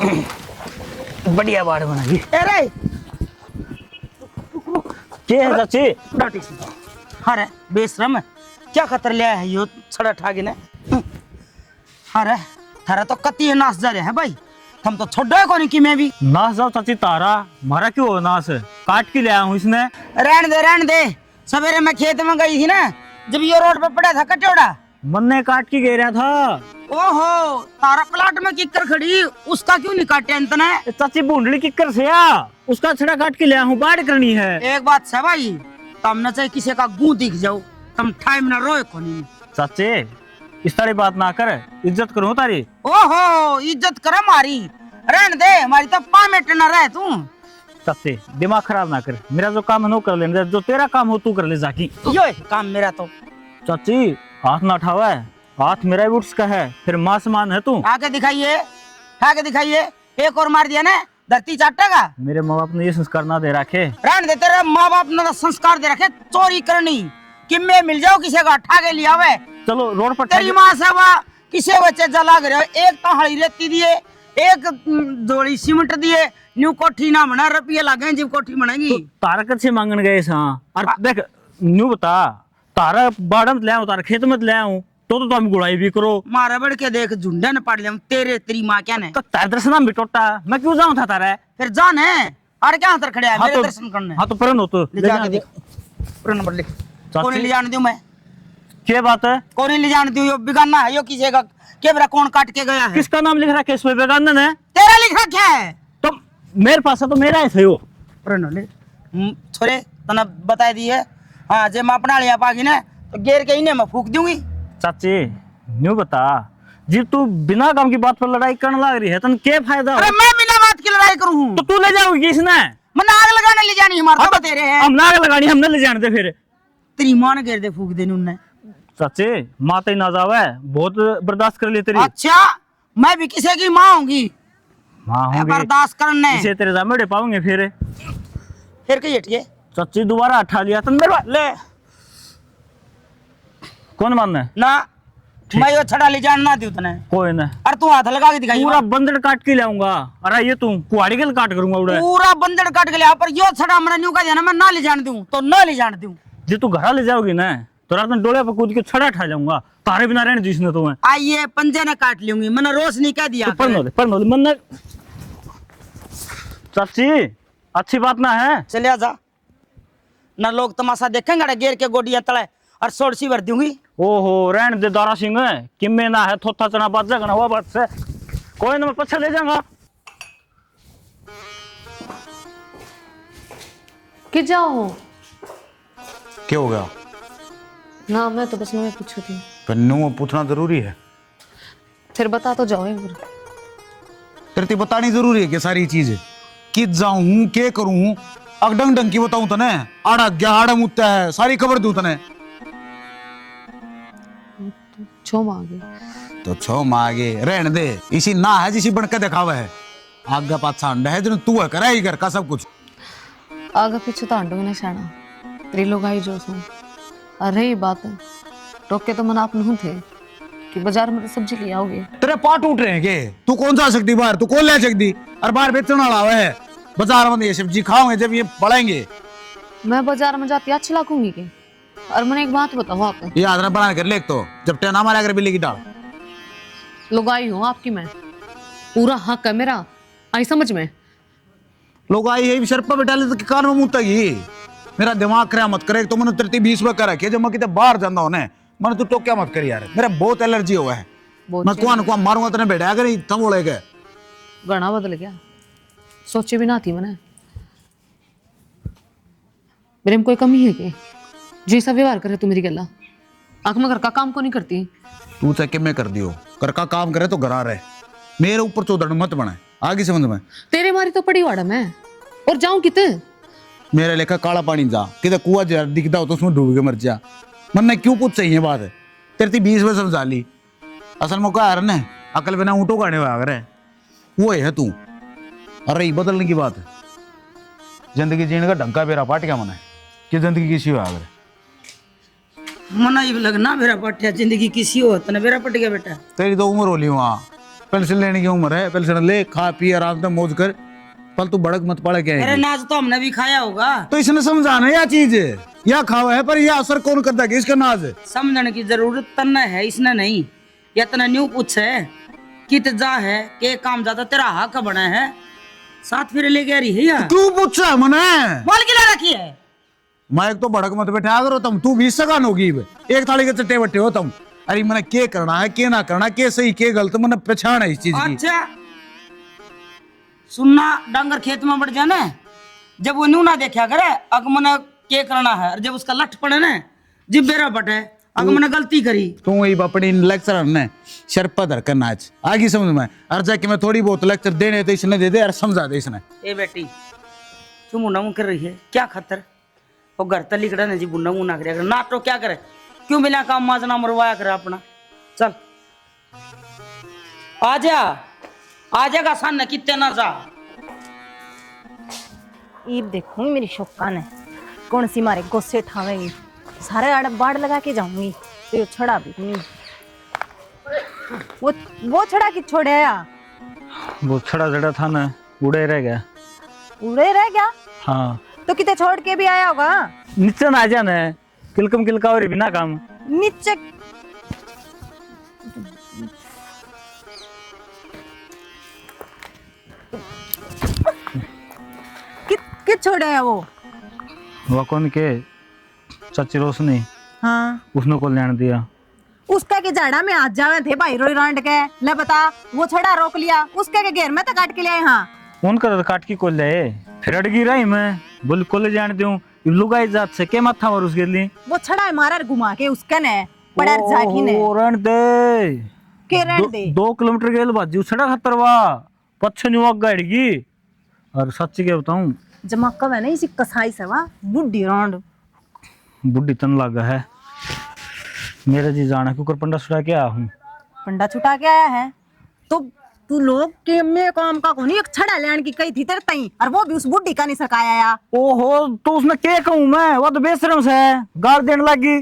बढ़िया बाड़ बनाई। अरे क्या है चाची? डाटी सी अरे बेशरम है, क्या खतर लिया है यो छड़ा ठागे ने। अरे थारा तो कती नाश जा रहा है भाई, हम तो छोड़ो को नहीं कि मैं भी नाश जाओ चाची तारा, मारा क्यों हो नाश? काट के ले आया हूँ इसने। रहने दे। सवेरे मैं खेत में गई थी ना, जब ये रोड पे पड़ा था कटोड़ा, मन ने काट के गया था। ओहो तारा प्लाट में किकर खड़ी, उसका क्यों नहीं काटे अंत ने? चाची बूंदड़ी किकर से आ, उसका छड़ा काट के ले आया हूँ, बाढ़ करनी है। एक बात है भाई, तम न चाहे किसी का गूं दिख जाओ, तुम टाइम ना रोए को नहीं। चाचे इस तरह बात ना कर, इज्जत करो तारी। ओहो इज्जत करे मारी, रहने दे हमारी तो 5 मिनट न रहे तू। चाचे दिमाग खराब ना कर, मेरा जो काम है वो कर ले, जो तेरा काम हो तू कर ले जाकी। यो है काम मेरा तो। चाची हाथ ना उठावा है, हाथ मेरा ही उठ का है, फिर मां समान है तू। आके दिखाइए, एक और मार दिया ना धरती चाटेगा। मेरे माँ बाप ने ये संस्कार ना दे रखे। रहने दे, तेरे माँ बाप ने तो संस्कार दे रखे चोरी करनी, कि मैं मिल जाओ किसी का ठाके लिया हुआ। चलो रोड पर तेरी माँ से वह किसे बच्चे जला गए, एक तो हड़ी रेती दिए, एक जोड़ी सीमेंट दिए, न्यू कोठी ना बना, रुपये लगे जब कोठी बनेगी। तो तारा कच्चे मांगन गए सा, और देख न्यू बता, तारा बाड़ा मत ले आऊं, तारा खेत मत ले आऊं, तो तुम गुड़ाई भी करो। मारा बढ़ के देख झुंडे न पड़ ले तेरी माँ क्या ने। तो तारे दर्शन भी टोटा, मैं क्यों जाऊं था तारा? फिर जान है और क्या अंतर खड़े है मेरे दर्शन करने। हाँ तो परन हो तो ले जाके देख, पूरा नंबर लिख। कौन ले जाने दूं मैं? क्या बात है? कौन ले जाने दूं? यो बिगाना है, यो किसी का कैमरा कौन काट के गया है? किसका नाम लिख रखा है इसमें? वेगानंद है। तेरा लिख रखा है तो मेरे पास है, तो मेरा है सही हो। छोरे तना बता दी है। हाँ जे मैं अपना लिया पागी ना तो गेर के इन्हें मैं फूक दूंगी। चाची न्यू बता, जी तू बिना काम की बात पर लड़ाई करने लग रही है, तन क्या फायदा? अरे मैं बिना बात की लड़ाई करूँ तो तू ले जाओगी इसने? मैं आग लगाने ले जानी हमारे तो बतेरे हैं। हम नाग लगानी, हमने ले जाने दे फिर। तेरी मां ने घेर दे फूक देने उन्हें। चाचे माता ही ना जावे, बहुत बर्दाश्त कर ली तेरी। अच्छा मैं भी किसी की माँ होंगी, हाँ होंगी, बर्दाश्त करने इसे तेरे जामे पाऊंगे फिर कही हटिए। चाची दोबारा उठा लिया तन मेरे ले कौन मानना है? ना मैं यो छड़ा ले जान ना दूं तने। कोई ना, अरे तू हाथ लगा के दिखाई। पूरा बंदर काट के लाऊंगा। अरे ये तू कुआड़ी के काट करूंगा उड़े, पूरा बंदर काट के ले। पर यो छड़ा मेरा न्यू का देना, मैं ना ले जान दूं तो ना ले जान दूं। जी तू घर ले जाओगी ना तो रात में डोले पर कूद के छड़ा उठा जाऊंगा, तारे बिना रहने जिसने तुम्हें। आइए पंजे ने काट लूंगी, मैंने रोज नहीं कह दिया। पर मन चाची अच्छी बात ना है। चले जा ना, लोग तमाशा देखेंगे गेर के गोडियां तले और सोड़सी भर दूंगी। ओहो रहने दे दारा सिंह, किम्मे ना है थोथा चना बात जगना हुआ बात से, कोई ना मैं पछा ले जाऊंगा। कि जाओ क्या हो गया? ना मैं तो बस मैं पूछू थी। पर नो पूछना जरूरी है, फिर बता तो जाओ एक बार। तेरे बतानी जरूरी है कि सारी चीज कि जाऊं के करूं, अगडंग डंग की बताऊं तने, आड़ा गया आड़ा मुत्ता है, सारी खबर दूं तने। छो मांगे तो छो मांगे रहने दे, इसी ना है जिसी बन के दिखावा है, आगे पाछा अंडा है जो तू है करे ही घर का सब कुछ। आगे पीछे तो अंडो ने शाना तेरी लोग आई जो सुन। अरे ये बात है टोके तो मन आप नहीं थे कि बाजार में तो सब्जी ले आओगे। तेरे पाट उठ रहे हैं के? तू कौन जा सकती बाहर, तू कौन ले सकती? और बाहर बेचने वाला है, बाजार में ये सब्जी खाओगे जब ये बढ़ेंगे। मैं बाजार में जाती अच्छी लाखूंगी के। और मैंने एक बात बताओ आप, ये आदरा बना कर ले, तो जब टेना मारा कर बिल्ली की डाल। लोग आई हूँ आपकी, मैं पूरा हक है मेरा, आई समझ में। लोग आई है सर पर बैठा ले तो कान में मुंह ही मेरा दिमाग खराब मत करे। तो मैंने 30-20 में कर रखे, जब मैं कितने बाहर जाना होने मैंने तू टोक्या मत कर यार, मेरा बहुत एलर्जी हुआ है। मैं कुआं मारूंगा तेने बैठा कर तब बोलेगा। गणा बदल गया, सोचे भी ना थी मैंने। मेरे में कोई कमी है कि जैसा व्यवहार करे तू मेरी गला आंख में घर का काम को नहीं करती। तू चाहे कि मैं कर दियो, घर का काम करे तो घरा रहे, मेरे ऊपर चौधड़ मत बने, आगे समझ में। तेरे मारी तो पड़ी वाड़ा मैं, और जाऊं किते? मेरे लेखा काला पानी जा कि कुआ दिखता हो तो उसमें डूब के मर जा। मन क्यों कुछ चाहिए बात है तेरे 20 में समझा ली। असल में क्या है अकल बिना ऊँटो गाने हुआ अगर वो है तू। अरे बदलने की बात है, जिंदगी जीने का ढंग का बेरा पाट क्या मना है कि जिंदगी किसी हो अगर मना ही लगना मेरा पटिया, जिंदगी किसी हो तो मेरा पट गया बेटा। तेरी तो उम्र होली वहाँ, पेंशन लेने की उम्र है, पेंशन ले, खा पी आराम से मौज कर, पल तू भड़क मत पड़ा क्या अरे है। नाज तो हमने भी खाया होगा। तो इसने समझाना यह चीज या खावा है, पर यह असर कौन करता है इसका नाज। समझने की जरूरत तन्ना है, इसने नहीं। या तना न्यू पूछ है कित जा है के काम ज्यादा तेरा हक बना है, साथ फिर ले गया रही है यार। क्यों पूछा मने? बोल के ला रखी है। मैं तो भड़क मत बैठा करो तुम, तू भी सगान होगी एक थाली के चट्टे बट्टे हो तुम। अरे मैंने के करना है के ना करना, के सही के गलत, मैंने पहचान है इस चीज की। अच्छा सुनना, डांगर खेत में बढ़ जाना, जब वो न्यू ना देखा करे अगमन के करना है, और जब उसका लठ पड़े ना जिब बेरा बटे अगमन गलती करी तू वही अपनी लेक्चर ने सर पर धर कर नाच आगे समझ में। और जाके मैं थोड़ी बहुत लेक्चर देने तो इसने दे दे और समझा दे इसने। ए बेटी तू मुन्ना मुँह कर रही है क्या खतर, वो घर तक लिखड़ा नहीं जी बुन्ना मुँह ना करे ना तो क्या करे, क्यों बिना काम माजना मरवाया करे अपना। चल आ जाएगा सन कितने ना जा। ईब देखूंगी मेरी शोका ने कौन सी मारे गुस्से ठावेगी, सारे आड़ बाड़ लगा के जाऊंगी। तो ये छड़ा भी नहीं, वो छड़ा कि छोड़े आया, वो छड़ा जड़ा था ना उड़े रह गया। उड़े रह गया? हाँ तो किते छोड़ के भी आया होगा। नीचे ना आ जाना है, किलकम किलका और बिना काम। नीचे कित छोड़े है वो कौन के चाची रोशनी, हाँ उसने को लेने दिया। उसका के झाड़ा में हाथ जावे थे भाई रोई रांड के, ले बता वो छड़ा रोक लिया, उसके के घेर में तो काट के ले आए। हाँ उनका तो काट की को ले, फिर अड़गी रही मैं बोल को जान दूं लुगाई जात से के माथा मार उसके लिए। वो छड़ा मारा घुमा के उसका ने पड़ा झाकी ने रण दे के रहन दे 2 किलोमीटर गेल बाजू छड़ा खतरवा पच्छे नुवक गाड़गी। और सच्ची के बताऊं जमा कब है ना इसी कसाई से वा बुड्ढी रांड बुढ़ी तन लगा है मेरा जी जाना कुकर पंडा छुड़ा के आया हूँ। पंडा छुटा के आया है तो तू लोग के में काम का कोनी एक छड़ा लेने की कही थी तेरे तई, और वो भी उस बुड्ढी का नहीं सरकाया या। ओहो तो उसने क्या कहूँ मैं, वो तो बेशरम से गाल देने लगी।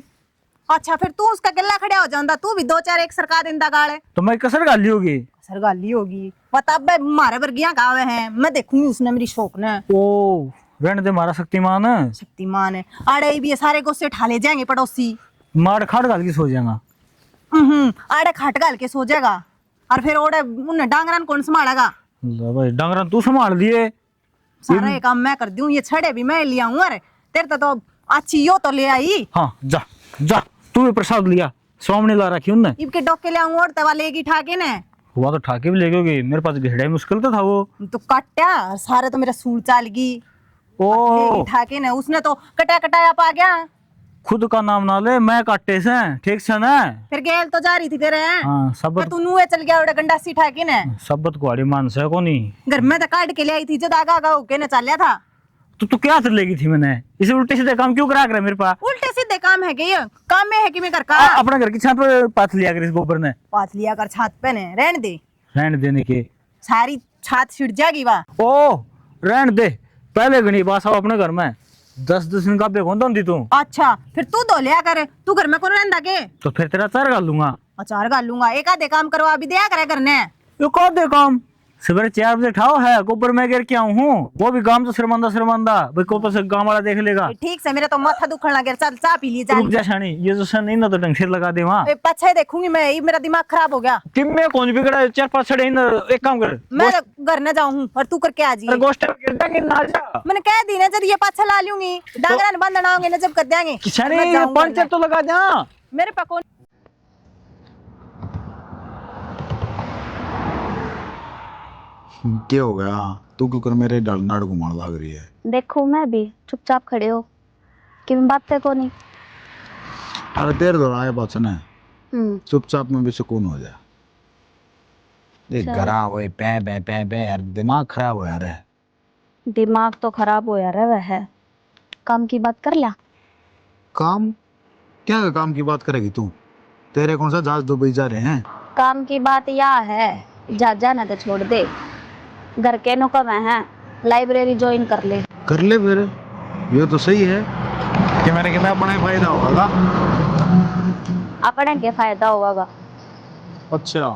अच्छा फिर तू उसका गला खड़ा हो जाता, तू भी 2-4 एक सरका देंदा गाले तो मैं कसर गाली होगी। सरगाली होगी पता बे मारे वर्गियां गावे हैं, मैं देखूंगी उसने मेरी शौक ने। ओ रहने दे मारा शक्तिमान है, शक्तिमान है आड़े भी ये सारे गुस्से ठा ले जाएंगे पड़ोसी। मार खाड़ गाल की सो जाएगा। आड़े खाट गाल के सो जाएगा, और फिर ओड़े उन्हें डांगरन कौन संभालेगा। भाई डांगरा तू संभाल दिए, सारा ये काम मैं कर दूं, ये छड़े भी मैं लिया हूँ। अरे तेरे तो अच्छी यो तो ले आई। हाँ जा जा तू भी प्रसाद लिया, स्वामी ला रखी उनने। इनके डोके ले आऊं और तवा लेगी ठाके ने। हुआ तो ठाके भी ले गयोगी, मेरे पास घेड़ा मुश्किल तो था वो। तो काटा सारे तो मेरा सूर चाल गई ओ ठाके ने, उसने तो कटा कटाया पा गया। खुद का नाम ना ले, मैं काटे से ठीक से ना। फिर गेल तो जा रही थी तेरे हाँ सबत तू नुए चल गया उड़े गंडासी ठाके ने। सबत कुआड़ी मान से को नहीं घर में तो काट के ले आई थी, जब आगा आगा होके ने चालिया था। तो तू क्या लेगी थी मैंने, इसे उल्टे सीधे काम क्यों करा कर मेरे पास। उल्टे सीधे काम है ये काम में है कि मैं कर का अपने घर की छत पे पाथ लिया कर इस गोबर ने। पाथ लिया कर छात पे ने रहने दे, रहने देने के सारी छात छिड़ जाएगी वहाँ। ओ रहने दे, पहले गणी बात अपने घर में 10-10 दिन का बेगों दोंदी तू। अच्छा फिर तू धो लिया कर, तू घर में कौन रहता के। तो फिर तेरा चार गाल लूंगा। अचार गाल लूंगा, एक आधे काम करवा भी दिया करे करने। ये कौन दे काम, सवेरे 4 बजे ठाओ है गोबर में गिर के आऊं हूँ, वो भी गांव तो शर्मांदा भाई को तो से गांव वाला देख लेगा। ठीक से मेरा तो माथा दुखने लगे, चल चाय पी ली रुक जा शानी, ये जो सन नहीं ना तो डंग लगा दे वहाँ। पछे देखूंगी मैं, ये मेरा दिमाग खराब हो गया। कि मैं कौन बिगड़ा 4-5 छड़े इन, एक काम कर मैं घर न जाऊँ और तू करके आ जी। गोश्त गिरता कि ना जा। मैंने कह दी ना, जब ये पाछा ला लूंगी डांगरा ने बंधना होंगे ना, जब कर देंगे शानी पंचर तो लगा जा मेरे पास कौन। क्या हो गया, तू क्यों कर मेरे नाड़ घुमाने लग रही है। देखो मैं भी चुपचाप खड़े हो कि मैं बातें को नहीं। अरे देर दो आए बात सुने, चुपचाप में भी सुकून हो जाए। देख घरा हुए पे पे पे पे यार, दिमाग खराब हो यार है। दिमाग तो खराब हो यार वह है, काम की बात कर लिया। काम क्या काम की बात करेगी तू, तेरे कौन सा जहाज दुबई जा रहे हैं। काम की बात यह है, जा ना तो छोड़ दे, घर के नो कम है, लाइब्रेरी ज्वाइन कर ले। कर ले फिर, ये तो सही है कि मैंने कि मैं अपना फायदा होगा। अपने के फायदा होगा। अच्छा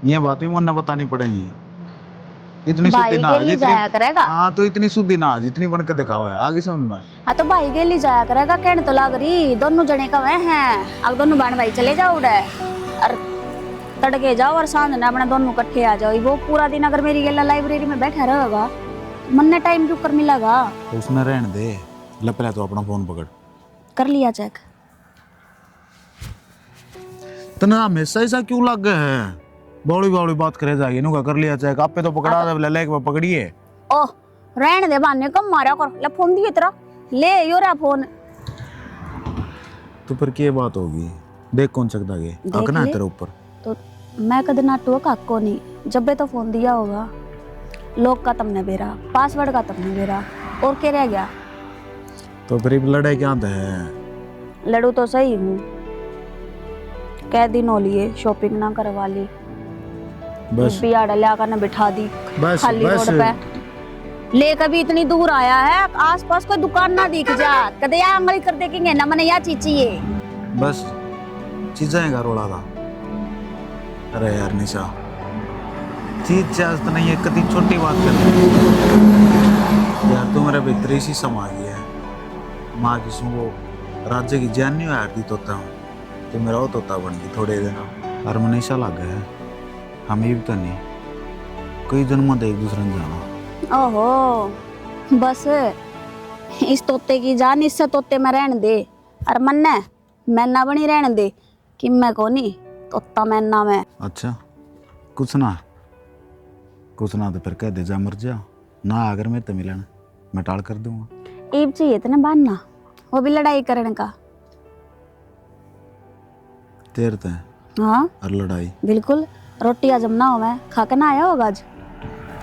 ये बात भी मन बतानी पड़ेगी। इतनी भाई शुद्धि ना के लिए जाया करेगा। हाँ तो इतनी शुद्धि ना इतनी बन के दिखाओ है आगे समझ में। हाँ तो भाई के लिए जाया करेगा, कहने तो लाग रही दोनों जने का वह हैं, अब दोनों बहन भाई चले जाओ उड़े और तड़के जाओ और सांझ ने अपना दोनों इकट्ठे आ जाओ। वो पूरा दिन अगर मेरी गेला लाइब्रेरी में बैठा रहेगा मन ने टाइम क्यों कर मिलेगा। तो उसने रहने दे, ले पहले तो अपना फोन पकड़। कर लिया चेक। तना हमेशा ऐसा क्यों लग गए हैं? बौड़ी बौड़ी बात करे जाएगी इन्हों कर लिया चेक आप पे तो पकड़ा दे ले के पकड़िए। ओह रहने दे बहाने कम मारा कर, ले फोन दिए तेरा, ले यो रहा फोन। तो फिर क्या बात होगी? देख कौन चकदा गे आंकना है तेरे ऊपर। तो मैं कद ना टोक हक्को नहीं, जब भी तो फोन दिया होगा। लोग का तुमने बेरा, पासवर्ड का तुमने बेरा, और क्या रह गया? तो फिर लड़ाई क्या है? लड़ू तो सही हूँ, कै दिन हो लिए शॉपिंग ना करवा ली, बस बिया डलिया कर ना बिठा दी बस खाली बस रोड पे। ले कभी इतनी दूर आया है, आसपास कोई दुकान ना दिख जा, कदे या अंगली कर देखेंगे ना मने या चीज चाहिए। बस चीजें का रोड़ा था। अरे यार निशा चीज चार्ज तो नहीं है, कति छोटी बात कर यार। तू मेरे भीतर इसी समा गया है। माँ की सुन वो राज्य की जान नहीं हारती तोता हूँ, तो मेरा वो तोता बन गई थोड़े दिन। और मनीषा लग गया है हम भी तो नहीं, कई जन्मों से एक दूसरे ने जाना। ओहो बस इस तोते की जान इससे तोते में रहने दे, और मन ने मैना बनी रहने दे कि मैं कोनी तोता मैना में। अच्छा कुछ ना तो फिर कह दे जा मर जा ना, अगर मैं तो मिलन मैं टाल कर दूंगा। ईब चाहिए इतना बांधना, वो भी लड़ाई करने का। तेर ते हाँ और लड़ाई बिल्कुल, रोटी आज ना हो मैं खा के ना आया होगा आज।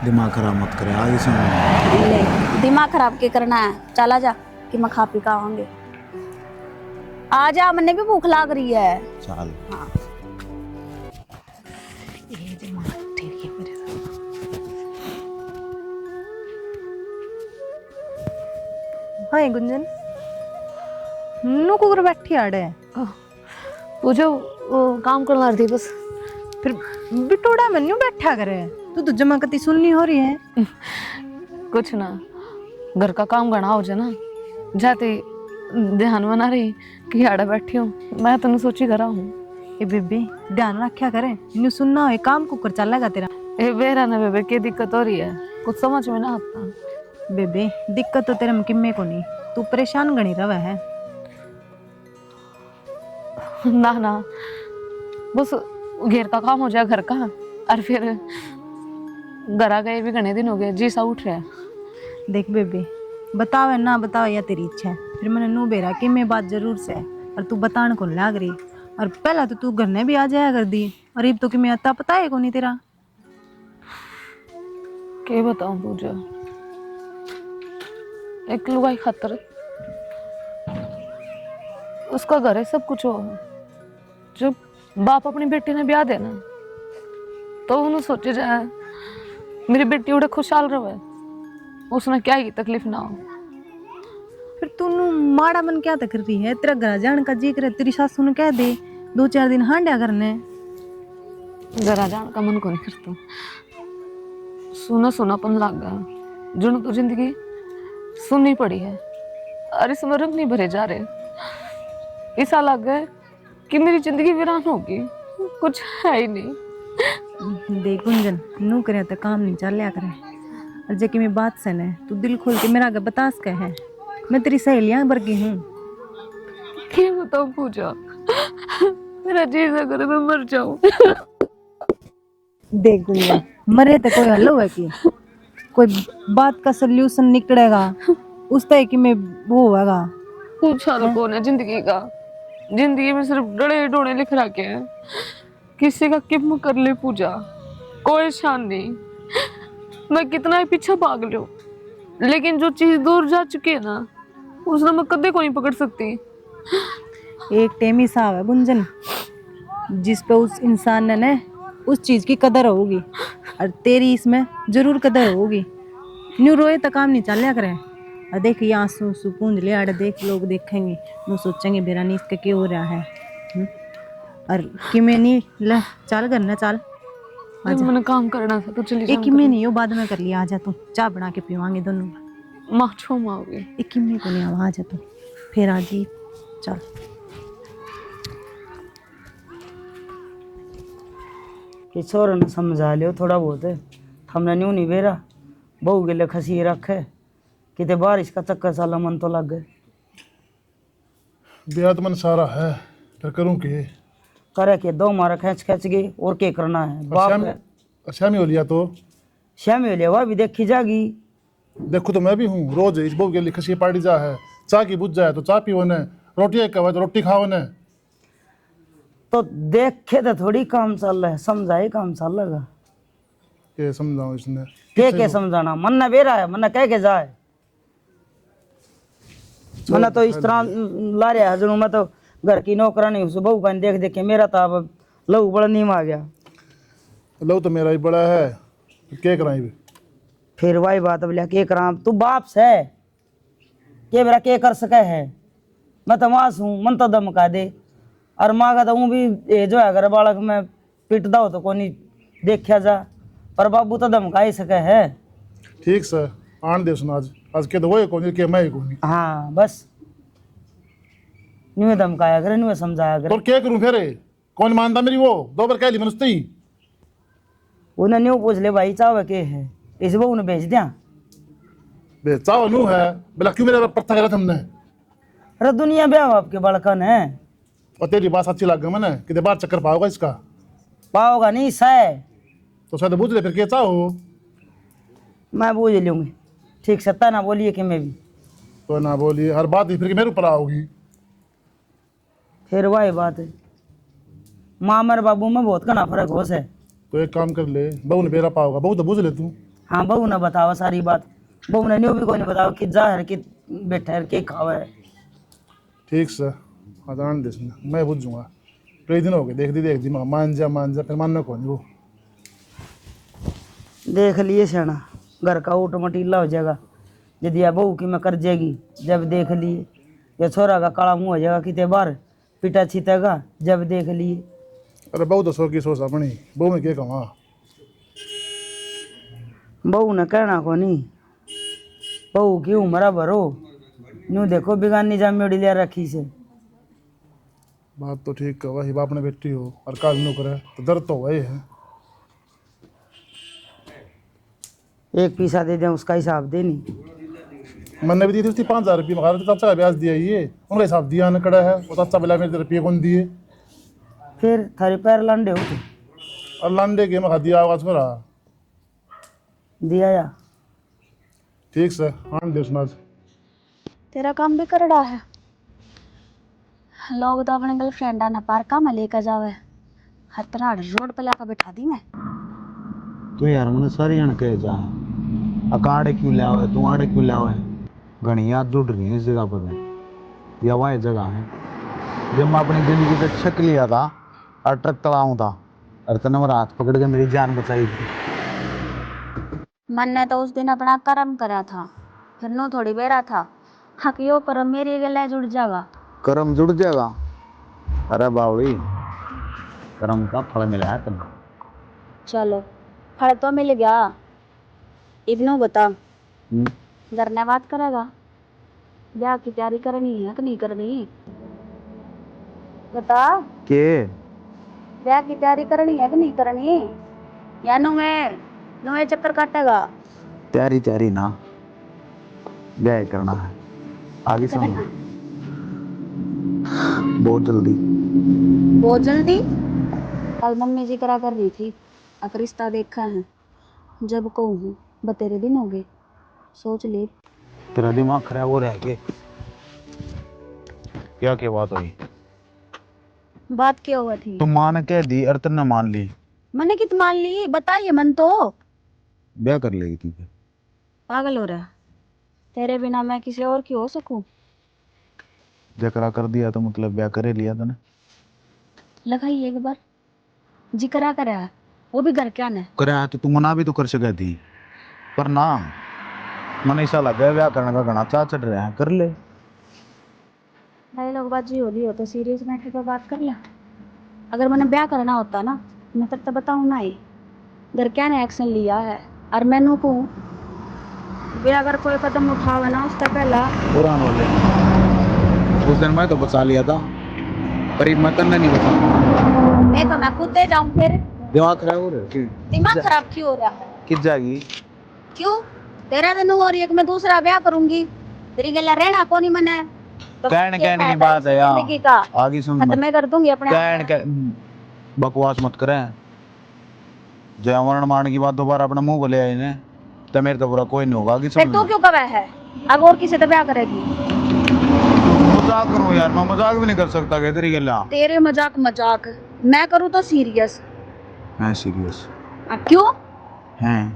दिमाग खराब मत करे आगे सुन। ले दिमाग खराब के करना है, चला जा कि मैं खा पी का आऊंगी। आ जा, मन्ने भी भूख लाग रही है। चल हाँ हाँ गुंजन नु कुकर बैठी आड़े पूजा वो काम करवा रही थी बस। फिर बिटोड़ा में न्यू बैठा करे, तू तो जमा कती सुननी हो रही है। कुछ ना, घर का काम घना हो जाए ना, जाते ध्यान बना रही कि आड़ा बैठी हूँ, मैं तनु सोची करा हूँ। ए बेबे ध्यान रखा करे, न्यू सुनना हो काम कुकर चलेगा तेरा। ए बेरा ना बेबे क्या दिक्कत हो रही है, कुछ समझ में ना आता। बेबे दिक्कत तो तेरे में किम्मे को नहीं, तू परेशान गणी रहा है। ना ना बस घेर का काम हो जाए घर का, और फिर घर आ गए भी घने दिन हो गए जी सा उठ रहा है। देख बेबे बतावे ना बतावे या तेरी इच्छा है, फिर मैंने नू बेरा कि मैं बात जरूर से है, और तू बताने को लाग रही। और पहला तो तू घर ने भी आ जाया कर दी, और अब तो कि मैं अता पता है को नहीं तेरा। क्या बताऊं पूजा, एक लुगाई खातर उसका घर है सब कुछ हो। जब बाप अपनी बेटी ने ब्याह देना तो उन्होंने सोचे जाए मेरी बेटी उड़े खुशहाल रहे, उसने क्या ही तकलीफ ना हो। फिर तू माड़ा मन क्या तक रही है, तेरा घर जाने का जी करे, तेरी सासू ने कह दे 2-4 दिन हांडा करने। जरा जान का मन को नहीं करता, सुना सुनापन लग गया, जुन तो जिंदगी सुननी पड़ी है और इसमें रंग नहीं भरे जा रहे। ऐसा लग गया कि मेरी जिंदगी वीरान होगी, कुछ है ही नहीं। देख गुंजन नू करे तो काम नहीं चल लिया करे, और जे की मैं बात सुने तू दिल खोल के मेरा आगे बता सके है, मैं तेरी सहेलियां वर्गी हूँ। क्या बताऊं पूजा, मेरा जी अगर मैं मर जाऊं। देख गुंजन मरे तो कोई हल हुआ कि कोई बात का सोल्यूशन निकलेगा, उस तरह की मैं वो होगा। कुछ हल कौन है जिंदगी का, जिंदगी में सिर्फ डड़े डोड़े लिख रखे हैं, किसी का किम कर ले पूजा, कोई शान नहीं। मैं कितना ही पीछे भाग लूं, लेकिन जो चीज दूर जा चुकी है ना उसने मैं कदे को नहीं पकड़ सकती। एक टेमी साहब है गुंजन, जिस पे उस इंसान ने ना उस चीज की कदर होगी, और तेरी इसमें जरूर कदर होगी। न्यू रोए तो काम नहीं चल करे, और देख ये आंसू आंसू पूंज ले आड़े, देख लोग देखेंगे वो सोचेंगे बेरा नहीं इसका क्या हो रहा है। और कि मैं नहीं ले चल करना चल। जब मैंने काम करना था तो चली एक ही में नहीं हो, बाद में कर लिया। आ जा तू, चाय बना के पीवांगे दोनों। माँ छो माओगे। एक ही में को नहीं आ जा तू, फिर आ जी। चल किशोर ने समझा लियो थोड़ा बहुत है, हमने न्यू नहीं बेरा बहू के लिए खसी रखे किते बारिश का चक्कर साला मन तो लग गए। ब्याह तो मन सारा है, फिर करूं के? करे के दो मारा खींच खींच गई और क्या करना है बाप है। अच्छा में हो लिया तो श्यामी हो लिया वह भी देखी जागी। देखो तो मैं भी हूँ, रोज इस बहू के लिए खसी पार्टी जा है, चाय की बुझ जाए तो चाय पियो ने, रोटी एक कहे तो रोटी खाओ ने। तो देखे तो थोड़ी काम चल रहा है, समझाए काम चल रहा। ये समझाओ इसने के समझाना, मन न बेरा है, मन न कह के जाए। मन तो इस तरह ला रहा है, मैं तो घर की नौकरानी उस बहू का देख देख के मेरा तो अब लहू बड़ा नीम आ गया। लो तो मेरा ही बड़ा है, क्या कराई भी। फिर वही बात बोलिया के करा, तू बाप से के मेरा के कर सके है। मैं तो मास हूँ, मन तो दम का दे और माँ का तो हूँ भी ये जो है अगर बालक में पिटदा हो तो कोनी देखा जा, पर बाबू तो दम का ही सके है। ठीक सर, आन दे सुना आज के तो वो कौन के मैं ही कौन। हाँ बस न्यू धमकाया करे, न्यू समझाया करे। तो क्या करूं फिर, कौन मानता मेरी? वो दो बार कह ली मैंने उससे ही। उन्हें न्यू पूछ ले भाई चाव के है, इस बहू ने भेज दिया। बेचाओ नू है बोला क्यों मेरा पत्थर करा तुमने? अरे दुनिया ब्याह आपके बड़कन है। और तेरी बात अच्छी लग गई मैंने, कितने बार चक्कर पाओगा इसका? पाओगा नहीं सह, तो शायद बुझ ले फिर क्या चाहो। मैं बूझ लूंगी। ठीक सत्ता ना बोलिए कि मैं भी तो ना बोलिए, हर बात ही फिर मेरे ऊपर आओगी। फिर वही बात है, माँ मेरे बाबू में बहुत घना फर्क हो से। तो एक काम कर ले, बहू ने बेरा पाओगा, बहू तो बुझ ले तू। हाँ बहू ने बतावा सारी बात, बहू ने न्यू भी कोई नहीं बतावा कि जाहिर कि बैठे के खावा है। ठीक सर, आदान दे सुना, मैं बुझ जाऊंगा। कई दिन हो गए देख दी मान जा फिर मानना कौन वो। देख लिए सेना घर का ऊट मटीला हो जाएगा यदि यह बहू की मैं कर जाएगी। जब देख लिए ये छोरा का काला मुंह हो जाएगा कितने बार पिटा छितेगा। जब देख लिए अरे बहू तो सो की सोच अपनी, बहू में क्या कहूँ। बहू ने कहना को नहीं, बहू की उम्र भरो न्यू देखो बिगानी जामेड़ी लिया रखी से। बात तो ठीक है, वही बाप ने बेटी हो और काल नो करे तो दर्द तो वही है। एक पैसा दे दें उसका हिसाब दे नहीं। मैंने भी दी थी उसकी 5,000 रुपये, मगर चाचा का ब्याज दिया ये उनका हिसाब दिया न कड़ा है। वो चाचा बोला मेरे रुपये कौन दिए, फिर थारे पैर लांडे हो और लांडे के मैं दिया होगा छोरा। दिया या ठीक सर, आन दे सुना। तेरा काम भी कर रहा है। लोग तो अपने गर्लफ्रेंड ना पार्का में लेकर जावे, हतरा रोड पे लाकर बैठा दी मैं। तो यार मैंने सारी जन कह जा अकाड़े क्यों ले आवे, तू आड़े क्यों ले आवे? घनी याद जुड़ रही है इस जगह पर, या वह जगह है जब मैं अपनी जिंदगी से छक लिया था और ट्रक तलाऊं था और तने मेरा हाथ पकड़ के मेरी जान बचाई थी। मन ने तो उस दिन अपना कर्म करा था, फिर नो थोड़ी बेरा था हक यो कर्म मेरी गले जुड़ जाएगा। कर्म जुड़ जाएगा? अरे बावड़ी, कर्म का फल मिला है तुम्हें। चलो फल तो मिल गया, इब्नो बता डरने बात करेगा? ब्याह की तैयारी करनी है कि नहीं करनी? बता, के ब्याह की तैयारी करनी है कि नहीं करनी? या नुए चक्कर काटेगा? तैयारी ना ब्याह करना है, आगे सुन। बहुत जल्दी कल मम्मी जी करा कर रही थी, अब रिश्ता देखा है। जब कहूँ बतेरे दिन हो गए, सोच ले। तेरा दिमाग खराब हो रहा है क्या बात हुई? बात क्या हुआ थी? तुम माँ ने कह दी और तेने मान ली? मैंने कित मान ली बताइए, मन तो ब्याह कर लेगी तू? पागल हो रहा है? तेरे बिना मैं किसी और की हो सकूं? जकरा कर दिया तो मतलब ब्याह करे लिया तूने? लगाई एक बार जिक्रा करा, वो भी घर क्या ने कराया तो तू मना भी तो कर सके थी, पर ना मन ऐसा लगा ब्याह करने का घना चाह चढ़ रहा है, कर ले। भाई लोग बाजी हो रही हो तो सीरियस मैटर पर बात कर ले। अगर मैंने ब्याह करना होता ना मैं तब तो बताऊं ना ही, घर क्या ने एक्शन लिया है और मैनू को वे अगर कोई कदम उठावे ना उससे पहला पुरान वाले उस दिन मैं तो बचा लिया था, पर मैं करना नहीं बचा। मैं कूदे जाऊं फिर दिमाग खराब हो रहा है दिमाग खराब क्यों हो रहा है? किस जाएगी? क्यों? तेरा दिन हो रही है कि मैं दूसरा ब्याह करूंगी, तेरी गला रहना को नहीं मने तो कहने क्या कहने की फायदा बात है इस यार, जिंदगी का? आगे सुन खत्म मैं कर दूंगी अपने आप कहने बकवास मत करें। जय मरण मान की बात दोबारा अपना मुंह बोले आए ने तो मेरे तो पूरा कोई नहीं होगा। आगे फिर सुन तू क्यों कवे है? अब और किसी से ब्याह करेगी? मजाक करूं यार, मैं मजाक भी नहीं कर सकता क्या तेरी गला? तेरे मजाक मजाक मैं करूँ तो सीरियस। मैं सीरियस क्यों? हैं?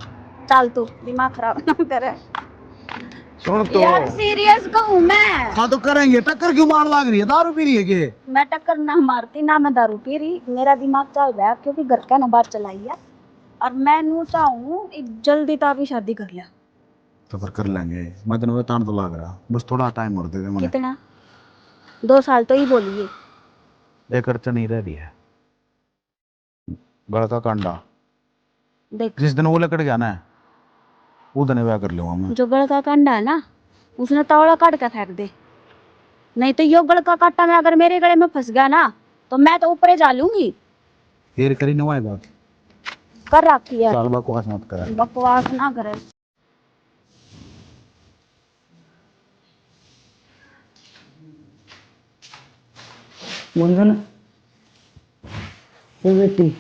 चल तू दिमाग खराब ना करे सुन तो यार, सीरियस कहूँ मैं। हाँ तो करेंगे। टक्कर क्यों मार लाग रही है? दारू पी रही है के? मैं टक्कर ना मारती ना मैं दारू पी रही, मेरा दिमाग चल रहा है क्योंकि घर का ना बात चलाई है और मैं नू चाहूँ जल्दी ताबी शादी कर लिया। तो फिर कर लेंगे। मैं तेन बताने तो लग रहा, बस थोड़ा टाइम और दे दे मुझे। कितना? 2 साल तो ही बोलिए। एक खर्चा नहीं रह रही है। गड़ का कांडा देख जिस दिन वो लकड़ गया ना वो दिन ब्याह कर लूंगा मैं। जो गड़ का कांडा है ना उसने तवड़ा काट के फेंक दे, नहीं तो यो गड़ का कांटा में अगर मेरे गले में फंस गया ना तो मैं तो ऊपर जा लूंगी। फिर करी नवाई बात कर रखी है, साल बकवास मत कर। बकवास ना करे। गुंजन ये बेटी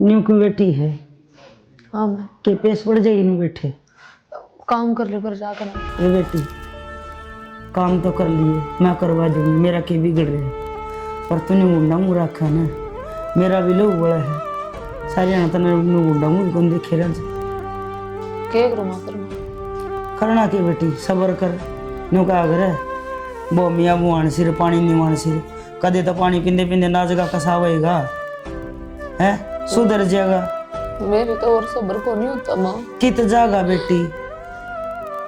न्यू क्यों बेटी है? हाँ मैं के पेश पड़ जाएगी न्यू बैठे? काम कर ले, घर जाकर ये बेटी काम तो कर लिए, मैं करवा दूंगी, मेरा के बिगड़ रहे है, पर तूने मुंडा मुँह रखा ना, मेरा भी लोग बड़ा है सारे यहाँ तने मुंडा मुँह कौन देखे रहा के करूँ करना करना के बेटी सबर कर। न्यू का अगर है वो मियाँ बुआन सिर पानी नहीं मान सिर कदे तो पानी पींदे पींदे ना जगह कसावेगा है सुधर जाएगा। मेरी तो और सब्र को नहीं होता माँ। कित जागा बेटी?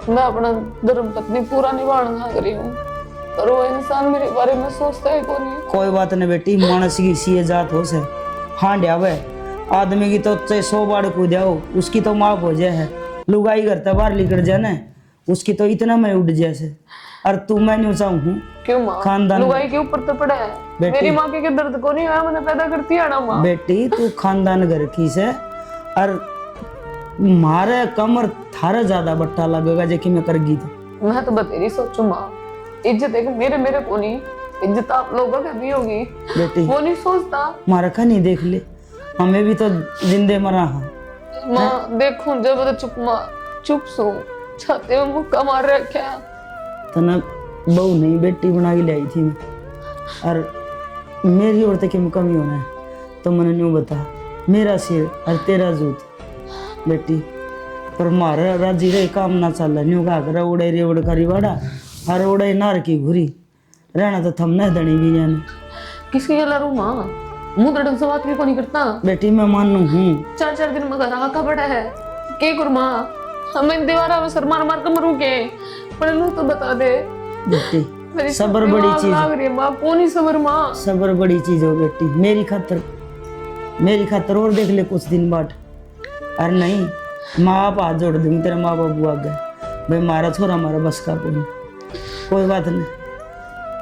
मैं अपना धर्म पत्नी पूरा निभाना भाग रही हूँ पर वो इंसान मेरे बारे में सोचता ही कौन है। कोई बात नहीं बेटी, मानस की सी जात हो से हाँ ड्यावे आदमी की तो 100 बार कूद जाओ उसकी तो माफ हो जाए है, लुगाई करता बाहर निकल जाए ना उसकी तो इतना मैं उड़ जैसे। और तू मैं नहीं चाहूँ क्यों माँ? खानदान लुगाई के ऊपर तो पड़ा है। बेटी। मेरी माँ के दर्द को नहीं है, मैंने पैदा करती है ना माँ। बेटी तू खानदान घर की से और मारे कमर थारे ज्यादा बट्टा लगेगा जे कि मैं करगी तो। मैं तो बतेरी सोचू माँ, इज्जत एक मेरे को नहीं, इज्जत आप लोगों के भी होगी। बेटी वो नहीं सोचता। मारा का नहीं देख ले, हमें भी तो जिंदे मरा हाँ। माँ देखूं जब तो चुप माँ चुप सो छाते में मुक्का मार रखा। तो ना बहू नहीं बेटी बना के लाई थी मैं और मेरी ओर तक में कमी होना है तो मैंने न्यू बता मेरा सिर और तेरा जूत बेटी पर मारा राजी रे काम ना चल रहा न्यू का कर उड़े रे उड़ करी वाड़ा और उड़े नार की घुरी रहना तो थमने दड़ी भी जाने। किसकी गला रू माँ? मुंह तो ढंग से बात भी को नहीं करता। बेटी मैं मानू हूँ 4 दिन में घर आका बड़ा है के कर माँ? हमें दीवारा में सर मार मार कर मरू के पर नू तो बता दे बेटी मेरी सबर बड़ी चीज लाग रही है माँ। कौन ही सबर माँ? सबर बड़ी चीज हो बेटी मेरी खातर और देख ले कुछ दिन बाद। और नहीं माँ बाप हाथ जोड़ दूंगी तेरे माँ बाबू आगे भाई मारा छोरा मारा बस का पुण्य कोई बात नहीं,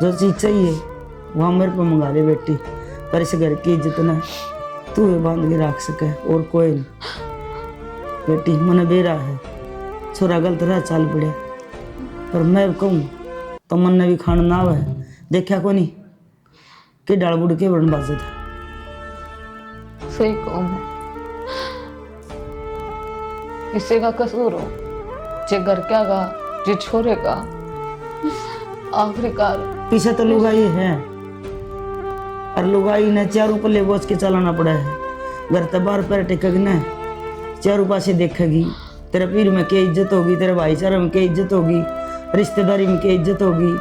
जो चीज चाहिए वहाँ मेरे पे मंगा ले बेटी, पर इस घर की इज्जत ना तू ही बांध के रख सके और कोई नहीं। बेटी मन बेरा है छोरा गलत रहा चाल पड़े पर मैं कहूँ तो मन ने भी खाना ना आवे देखा को नहीं कि डाल बुड़ के बन बाजे था। सही कहो मैं, किसी का कसूर हो जे घर क्या का जे छोरे का आखिरकार पीछे तो लुगाई है और लुगाई ने चारों पल्ले बोझ के चलाना पड़ा है। घर तो बार पैर टिकेगी ना चारों पासे देखेगी तेरे पीर में क्या इज्जत होगी, तेरे भाईचारे में क्या इज्जत होगी, रिश्तेदारी में क्या इज्जत होगी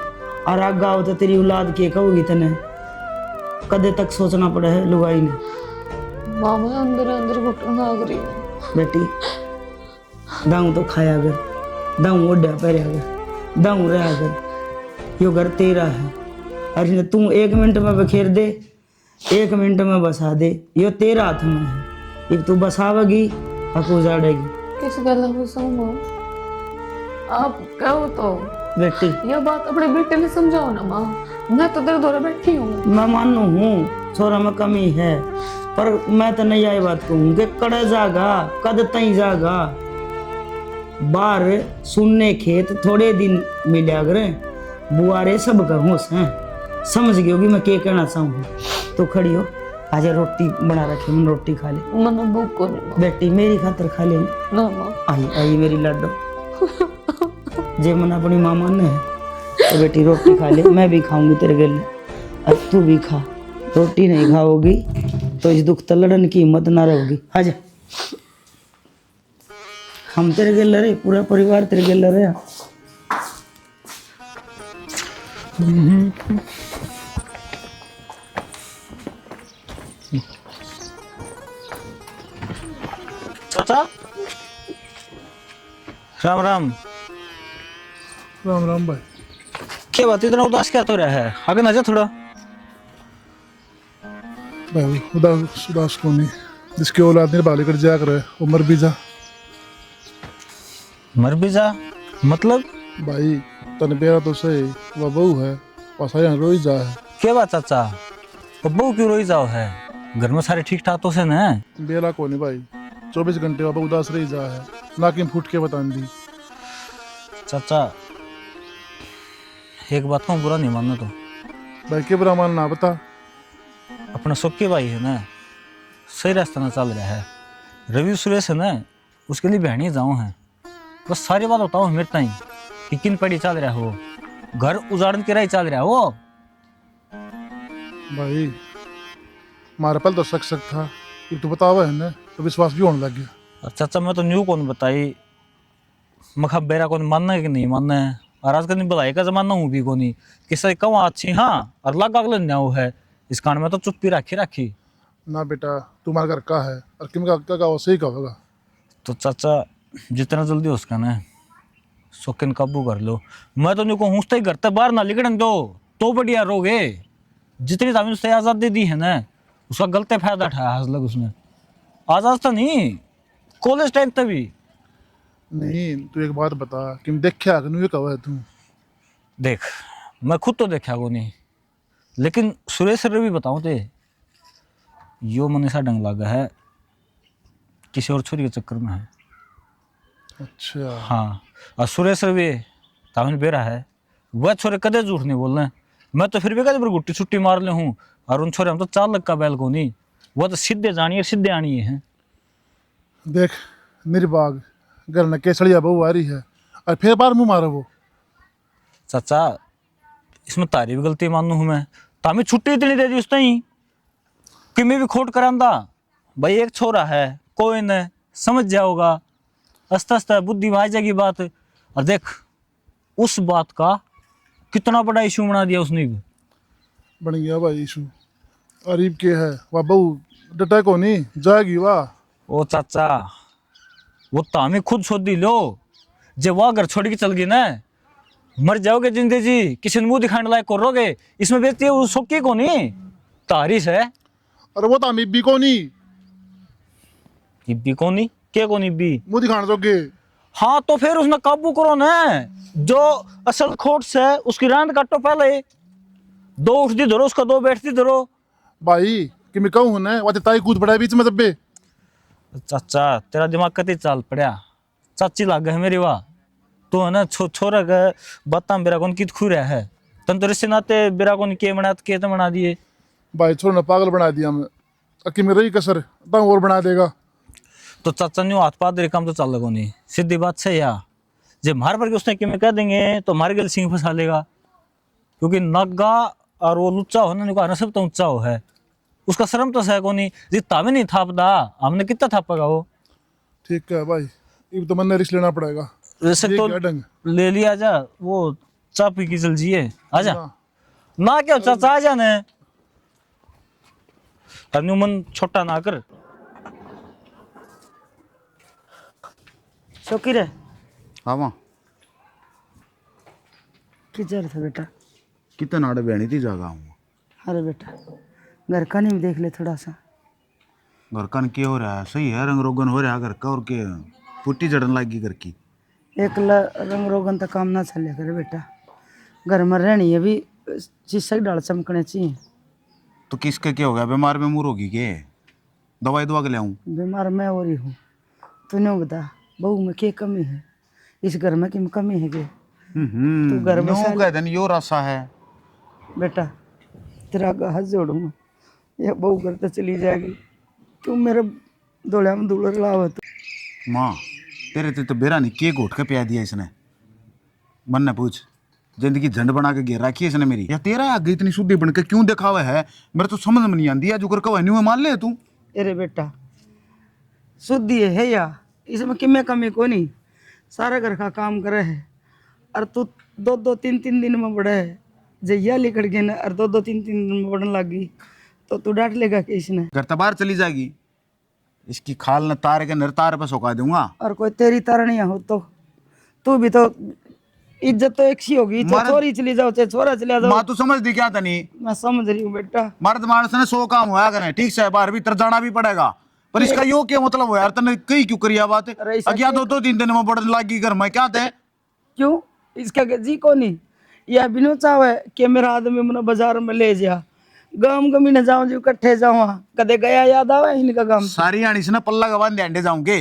और आग गाओ तो तेरी औलाद के कहोगी तने कदे तक सोचना पड़ा है लुगाई ने। मामा अंदर अंदर घुटन लाग रही है। बेटी दाऊ तो खाया अगर दाऊ ओढ़ा पैर अगर दाऊ रहा अगर यो घर तेरा है और तू 1 मिनट में बखेर दे 1 मिनट में बसा दे यो तेरा हाथ में है। अब तू बसावेगी और उजाड़ेगी। किस गल बसाऊं माँ? आप कहो तो बेटी यह बात अपने बेटे ने समझाओ ना माँ। मैं तो तेरे द्वारा बैठी हूँ। मैं मानू हूँ छोरा में कमी है, पर मैं तो नहीं आई बात कहूँ कि कड़े जागा कद तई जागा। बाहर सुनने खेत थोड़े दिन मिले करे बुआरे सब का होश है। समझ गई होगी मैं क्या कहना चाहूँ। तो खड़ी हो, आज रोटी बना रखी, मैं रोटी खा ले। मना भूख को नहीं माँ। बेटी मेरी खातर खा ले। ना माँ। आई आई मेरी लाडो, जे मन अपनी माँ माने है तो बेटी रोटी खा ले, मैं भी खाऊंगी तेरे गले और तू भी खा। रोटी नहीं खाओगी तो इस दुख तलड़न की हिम्मत ना रहोगी। आजा, हम तेरे गले रहे, पूरा परिवार तेरे गले रहे। चाचा राम राम। राम राम भाई। क्या बात इतना उदास क्या तो रहा है? आगे ना जा थोड़ा। भाई उदास उदास को नहीं, जिसकी औलाद नहीं बाली कर जा कर वो मर भी जा। मर भी जा मतलब? भाई तन बेरा तो सही, वह बहू है पासा यहाँ रोई जा है। क्या बात चाचा, बहू क्यों रोई जाओ है? घर में सारे ठीक ठाक तो से न? बेला को नहीं भाई, 24 घंटे वह उदास रही जा है, ना कि फूट के बता दी। चाचा एक बात को बुरा नहीं मानना तो। भाई के बुरा मानना बता। अपना सुक्के भाई है ना, सही रास्ता ना चल रहा है। रवि सुरेश है ना, उसके लिए बहनी जाऊँ है। बस सारी बात बताओ मेरे ताई कि किन पड़ी चल रहा हो, घर उजाड़न के राही चल रहा हो। भाई मारे पल तो शक था, ये तो बतावा है ना तो विश्वास भी होने लग गया। और चाचा मैं तो न्यू कौन बताई, मखा बेरा कौन मानना है कि नहीं मानना है। और आज कल बधाई का जमाना हूँ भी कोनी किसी कवा अच्छी हाँ और लग अगले न्याऊ है। इस कारण में तो चुप्पी राखी। ना बेटा तुम्हारे घर का है और किम का वैसे ही कहोगा। तो चाचा जितना जल्दी हो सका ना सोकिन काबू कर लो। मैं तो नहीं कहूँ ही घर तक बाहर ना निकलने दो तो बढ़िया रहोगे। जितनी हमें उससे आज़ादी दी है ना उसका गलत फायदा उठाया आज लग उसने। आज़ाद तो नहीं, कॉलेज टाइम तक भी नहीं तू एक बात बता कि देखा कि ये कहो है तू। देख मैं खुद तो देखा को नहीं, लेकिन सुरेश सर भी बताऊँ तो यो मन ऐसा डंग लगा है किसी और छोरी के चक्कर में है। अच्छा हाँ और सुरेश सर भी तामिन बेरा है, वह छोरे कदे झूठ नहीं बोल रहे। मैं तो फिर भी कदे गुट्टी छुट्टी मार ले हूँ और उन छोरे हम तो 4 लाख का बैल को नहीं, वह तो सीधे जानी है सीधे आनी है। देख निर्बाग घर न केसड़िया बहू आ रही है और फिर बार मुँह मारो वो। चाचा इसमें तारी भी गलती मानू हूँ मैं, तामी छुट्टी इतनी दे दी उस ताई कि मैं भी खोट करांदा। भाई एक छोरा है कोई न समझ जाओगा, आस्ता आस्ता बुद्धि में आ जाएगी बात। और देख उस बात का कितना बड़ा इशू बना दिया उसने भी। बन गया भाई इशू। अरीब के है वह बहू डटा को नहीं जाएगी वाह। ओ चाचा वो तामी खुद सोच लो, जब वह घर छोड़ के चल गई ना मर जाओगे जिंदगी जी, किसी ने मुंह दिखाने लायक करोगे। इसमें बेचती है वो सोकी को नहीं तारीस है। अरे वो तो हम इब्बी को नहीं इब्बी को नहीं क्या को नहीं इब्बी। मुँह दिखाने जोगे। हाँ तो फिर उसने काबू करो ना, जो असल खोट से उसकी रांद काटो पहले। 2 उठती धरो उसका 2 बैठती धरो। भाई कि मैं कहूँ ना वह ताई कूद पड़ा है बीच में दब्बे। चाचा तेरा दिमाग कति चाल पड़ा, चाची लाग है मेरी वाह। तो है ना छोरा का बता बेरा कौन कित खू रहा है तन तो रिश्ते नाते बेरा कौन के बना के तो बना दिए। भाई छोड़ ने पागल बना दिया मैं, अकी में रही कसर तंग और बना देगा। तो चाचा न्यू हाथ पात कम तो चल लगो नहीं, सीधी बात से या जब मार पर के उसने कि मैं कह देंगे तो मार गल सिंह फंसा लेगा। क्योंकि नग्गा और वो लुच्चा हो ना सब तो ऊंचा हो है, उसका शर्म तो है कोनी जितना भी नहीं थापदा हमने कितना थापेगा वो। ठीक है भाई अब तो मन ने रिस्क लेना पड़ेगा। वैसे ये तो क्या ढंग? ले लिया जा वो चा पी की चल जिए आजा ना। ना क्या चाचा आ जाने अन्यू मन छोटा ना कर। शौकी रे हाँ माँ किधर था बेटा? कितना नाड़े बहनी थी जगह हूँ। अरे बेटा घर का नहीं देख ले थोड़ा सा। घर कन के हो रहा है? सही है, रंग रोगन हो रहा है घर का, और के पुट्टी जड़न लगी घर की। एकला रंग रोगन तक काम ना चले करे बेटा, घर में रहनी है भी शीशा की डाल चमकने चाहिए। तो किसके क्या हो गया? बीमार में मुर होगी के? दवाई दवा के ले आऊं? बीमार मैं हो रही हूँ, तूने बता बहू में क्या कमी है, इस घर में की कमी है के? तू घर में यूं कह देन यो रासा है। बेटा तेरा हाथ जोड़ूंगा, ये बहू घर तो चली जाएगी, तू मेरे दोड़ा में धूल लावत। माँ तेरे ते तो बेरा नहीं के घोट के पिया दिया इसने। मन ने पूछ, जिंदगी झंड बना के घेर रखी है इसने मेरी। या तेरा आगे इतनी शुद्धि बन के क्यों दिखावा है? मेरे तो समझ में नहीं आती है। जो कर कहो नहीं मान ले तू। अरे बेटा शुद्धि है या इसमें किमें कमी को नहीं, सारा घर का काम करे है, और तू 2-2-3-3 दिन में बढ़े है, जैया लिखड़ गए ना और 2-2-3-3 दिन में बढ़ने लगी तो तू डांट लेगा कि इसने? घर तो बाहर चली जाएगी, इसकी खाल न तार के नर पे सुखा दूंगा। और कोई तेरी तरह हो तो तू भी तो इज्जत तो एक सी होगी, चाहे छोरी चली जाओ चाहे छोरा चला जाओ। माँ तू समझ दी क्या तनी? मैं समझ रही हूँ बेटा, मर्द मानस ने 100 काम होया करे, ठीक से बाहर भीतर जाना भी पड़ेगा, पर इसका यो क्या मतलब हो यार? तने कई क्यों करिया बात? अरे ऐसा अज्ञा 2-3 दिन में बढ़ने लगी घर में, क्या थे? क्यों इसका जी को नहीं, यह बिनो चाहे कि मेरा आदमी मैंने बाजार में ले जा, गांव गमी न जाऊं जो इकट्ठे जाऊँ, कदे गया याद आवे इनका गांव? सारी आनी से ना पल्ला का बांधे अंडे जाऊंगे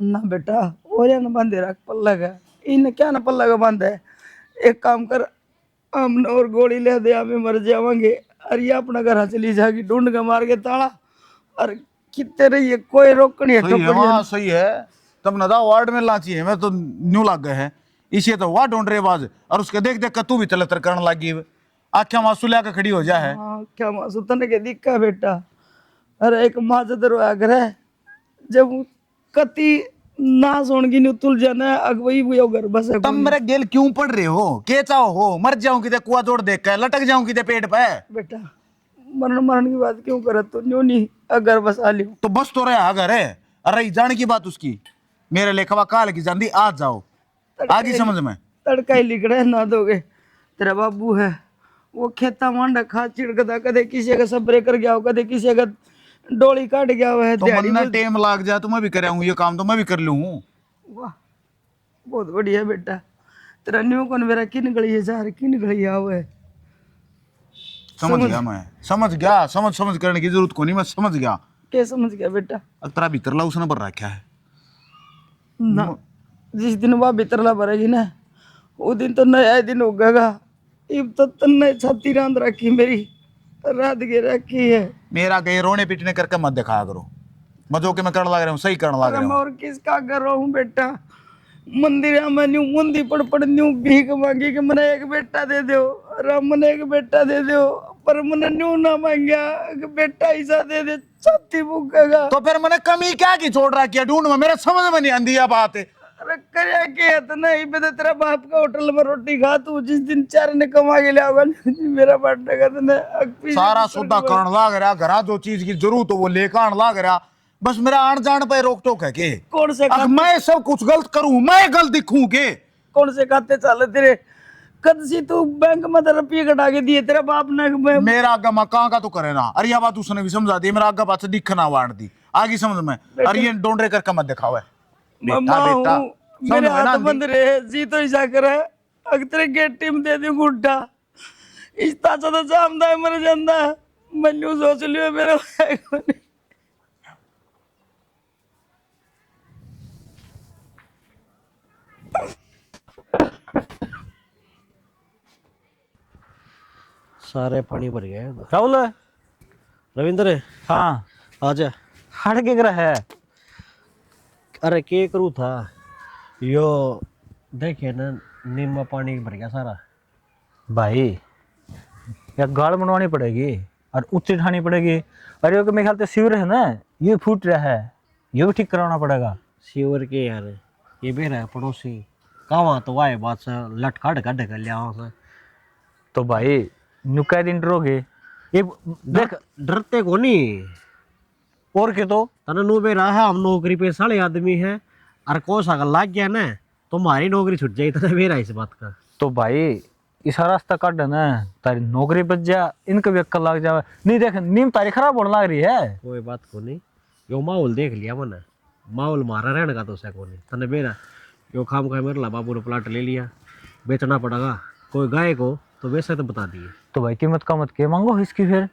ना बेटा, और या न बांधे रख पल्ला का, इन क्या न पल्ला का बांधे। एक काम कर, हम और गोली ले दे, हमें मर जावांगे, और ये अपना घर चली जाएगी ढूंढ के मार के ताला, और कितने रही कोई रोकनी है सही है, टोकरी हाँ सही है। तब नदा वार्ड में लाची है, मैं तो न्यू लग गए है इसे तो वाह ढूंढ रहे बाज, और उसके देख देख कर तू भी चलतर करने लगी, आख्या मासू लिया खड़ी हो जा है। हाँ क्या मासू तने के दिक्का बेटा, अरे एक माजद रोया करे, जब कति ना सोनगी नु तुल जाना अगवई वो घर बस है। तुम मेरे गेल क्यों पड़ रहे हो? के चाहो हो? मर जाऊं किते कुआ जोड़ देख के, लटक जाऊं किते पेट पे। बेटा मरण मरण की बात क्यों करत तू? न्यू नहीं अगर बस आ लियो तो बस तो रहा घर है, अरे जाने की बात उसकी, मेरे लेखवा काल की जानी आज जाओ, आगे समझ में। तड़का ही लिखड़े ना दोगे, तेरा बाबू है वो खेता मांडा खा चिड़कदा, कदे किसी का स्प्रे कर गया हो, कदे किसी का डोली काट गया हुआ है। तो मन में टेम लाग जाए तो मैं भी कराऊंगा ये काम, तो मैं भी कर लूं। वाह बहुत बढ़िया बेटा, तेरा न्यू कौन मेरा किन गली है जार, किन गली आओ है। समझ गया मैं, समझ गया, समझ करने की जरूरत को नहीं, मैं समझ गया। क्या समझ गया बेटा? अब तेरा भीतर ला उसने भर रखा है ना, जिस दिन वह भीतरला भरेगी ना वो दिन तो नया दिन होगा। इब तो तन्ने छाती रांध रखी मेरी, रात के रखी है। मेरा गए रोने पीटने करके मत दिखाया करो, मजो के मैं करने लग रहा हूँ, सही करने लग अरे रहा मैं हूँ। और किसका कर रहा हूँ बेटा? मंदिर में न्यू मुंदी पड़ न्यू भीख मांगी कि मैंने एक बेटा दे दो, राम मैंने एक बेटा दे दो, पर मैंने न्यू ना मांगा कि बेटा ऐसा दे दे, छाती भूखेगा। तो फिर मैंने कमी क्या की छोड़ रखी है ढूंढ में? मेरे समझ में नहीं आंदी है बात। अरे करया के तो नहीं पे तो तेरा बाप का होटल में रोटी खा, तू जिस दिन चार ने कमा के लिया होगा मेरा बांटने का तो सारा सौदा करण लाग रहा, घरा जो चीज की जरूरत हो वो लेकर आने लाग रहा, बस मेरा आन जान पे रोक टोक है के? कौन से अगर मैं सब कुछ गलत करूं, मैं गलत दिखूं के? कौन से खाते चाले तेरे? कद सी तू बैंक में रुपये कटा के दिए तेरा बाप ने? मेरा आगा मकान का तो करे ना, अरे यह बात उसने भी समझा दी, मेरा आगा पास दिखना वाड़ दी, आगे समझ में। अरे ये डोंडरे करके मत दिखाओ बेटा, बेटा मेरे हाथ बंद रहे जी तो ऐसा करे, अगर तेरे गेट टीम दे दी गुड्डा इस ताचा तो जामदा है मर जांदा, मैं सोच लियो मेरा भाई को नहीं। सारे पानी भर गए। राहुल रविंद्र हाँ आजा। हट के रहा है। अरे के करूँ था यो देखे ना, नीम पानी भर गया सारा। भाई या गाड़ बनवानी पड़ेगी और ऊंची ढानी पड़ेगी। अरे मेरे ख्याल से सीवर है ना ये फूट रहा है, ये भी ठीक कराना पड़ेगा। सीवर के यार ये भी रहा पड़ोसी कहाँ तो आए बात से लट काट कर लिया से। तो भाई नुका दिन डरोगे ये देख, डरते को नहीं और के तो तने नो बे रहा है, हम नौकरी पे साले आदमी है, और कौन सा लग गया ना तुम्हारी नौकरी छूट जाए तो मेरा इस बात का। तो भाई इस रास्ता काट ना तारी नौकरी बच जा, इनका भी अक्कल लग जावे। नहीं देख नीम तारी खराब होने लग रही है। कोई बात को नहीं, यो माहौल देख लिया मैंने, माहौल मारा रहने का तो सको नहीं तने बेरा यो खाम खा मेरे ला बाबू ने प्लाट ले लिया, बेचना पड़ेगा, कोई गाय को तो वैसे तो बता दिए। तो भाई कीमत का मत के मांगो इसकी फिर।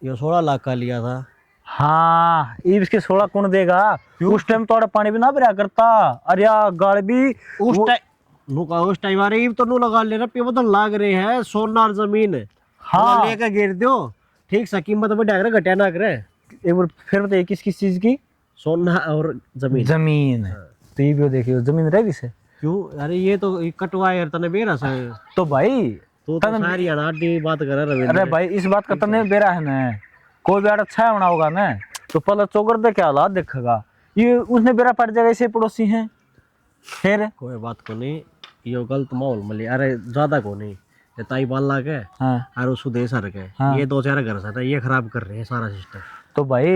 यो 16 लाख का लिया था। हाँ इसके 16 कौन देगा? उस टाइम तो पानी भी ना भरा करता। अरे यार गाड़ भी उस टाइम नु का उस टाइम आ रही तो नु लगा लेना पे बदल लाग रहे हैं सोना और जमीन। हाँ लेके गिर दो ठीक सा कीमत बढ़ा कर घटा ना करे। एक बार फिर बताइए किस किस चीज की? सोना और जमीन। जमीन तो ये भी देखियो जमीन रहेगी से क्यों? अरे ये तो कटवा यार तने बेरा सा तो भाई तो सारी अनाडी बात कर रहा। अरे भाई इस बात का तने बेरा है ना, कोई भी अच्छा बना होगा ना तो पहले चौकर दे क्या हालात देखेगा, ये उसने बेरा पड़ जाएगा, ऐसे पड़ोसी हैं फिर। कोई बात को नहीं, यो गलत माहौल मिली। अरे ज्यादा को नहीं, ये ताई बाल ला के हाँ और उसको दे सर के हाँ। ये 2-4 घर सा ये खराब कर रहे हैं सारा सिस्टम। तो भाई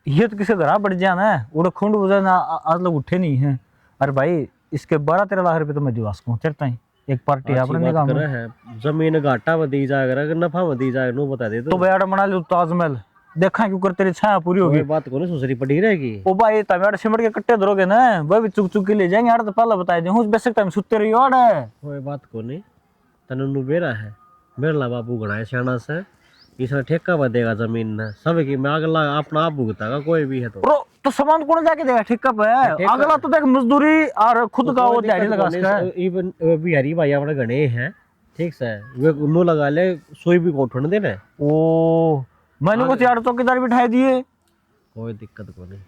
ये तो किसी घर बढ़ जाना है, उड़ा खूंड हो जाना, आज लोग उठे नहीं हैं। अरे भाई इसके 12-13 लाख रुपए तो मैं दिवास को चढ़ता ही एक पार्टी आपने निकाह में है जमीन घाटा में दी जाएगा नफा में दी जाएगा नो बता दे तो भाई आड़ा बना लो ताजमहल, देखा क्यों कर तेरी छाया पूरी होगी। कोई बात को नहीं सुसरी पड़ी रहेगी। ओ भाई तब आड़ा सिमट के कट्टे धरोगे ना वह भी चुक चुक के ले जाएंगे। आड़ा तो पहले बता दे हूं बेशक टाइम सुते रही आड़ा है। कोई बात को नहीं, तनु बेरा है मेरे ला बाबू गणाए सियाना से इसने ठेका पर देगा जमीन ने सब की मैं अगला अपना आप भुगतागा कोई भी है तो सामान कौन जाके देगा ठेका पे? अगला तो देख मजदूरी और खुद का वो दिहाड़ी लगा सका है। इवन बिहारी भाई अपने गणे हैं ठीक से वे नो लगा ले सोई भी कोठन देना। ओ मैंने कुछ यार चौकीदार बिठाए दिए, कोई दिक्कत को नहीं।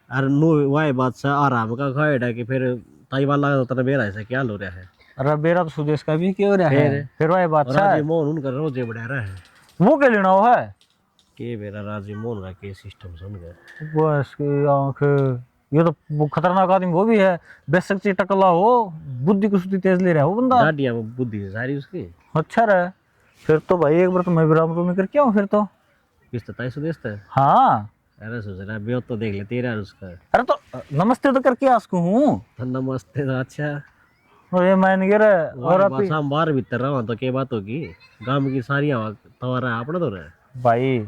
अरे नो वाई बात से आराम का खाएड़ा कि फिर ताई वाला तो तने बेरा ऐसा क्या हो रहा है। अरे बेरा तो सुदेश का भी क्यों रहा है फिर वही बात राजी मोहन उनका रोजे बढ़ा रहा है वो क्या लेना हो है के बेरा राजी मोहन का के सिस्टम सुन गए बस की आंख। ये तो वो खतरनाक आदमी वो भी है, बेशक से टकला हो बुद्धि कुछ तेज ले रहा है वो बंदा। दाढ़िया में बुद्धि है सारी उसकी। अच्छा रहा फिर तो भाई एक बार तो मैं भी राम में करके आऊँ फिर तो। किस ताई सुदेश था। हाँ अरे सोच रहा ब्यो तो देख ले तेरा उसका। अरे तो नमस्ते तो करके आसकू हूँ। नमस्ते तो अच्छा और ये मैंने गिर और आप बस हम बाहर भीतर रहा तो क्या बात होगी गांव की सारी हवा तुम्हारा अपना तो रहा भाई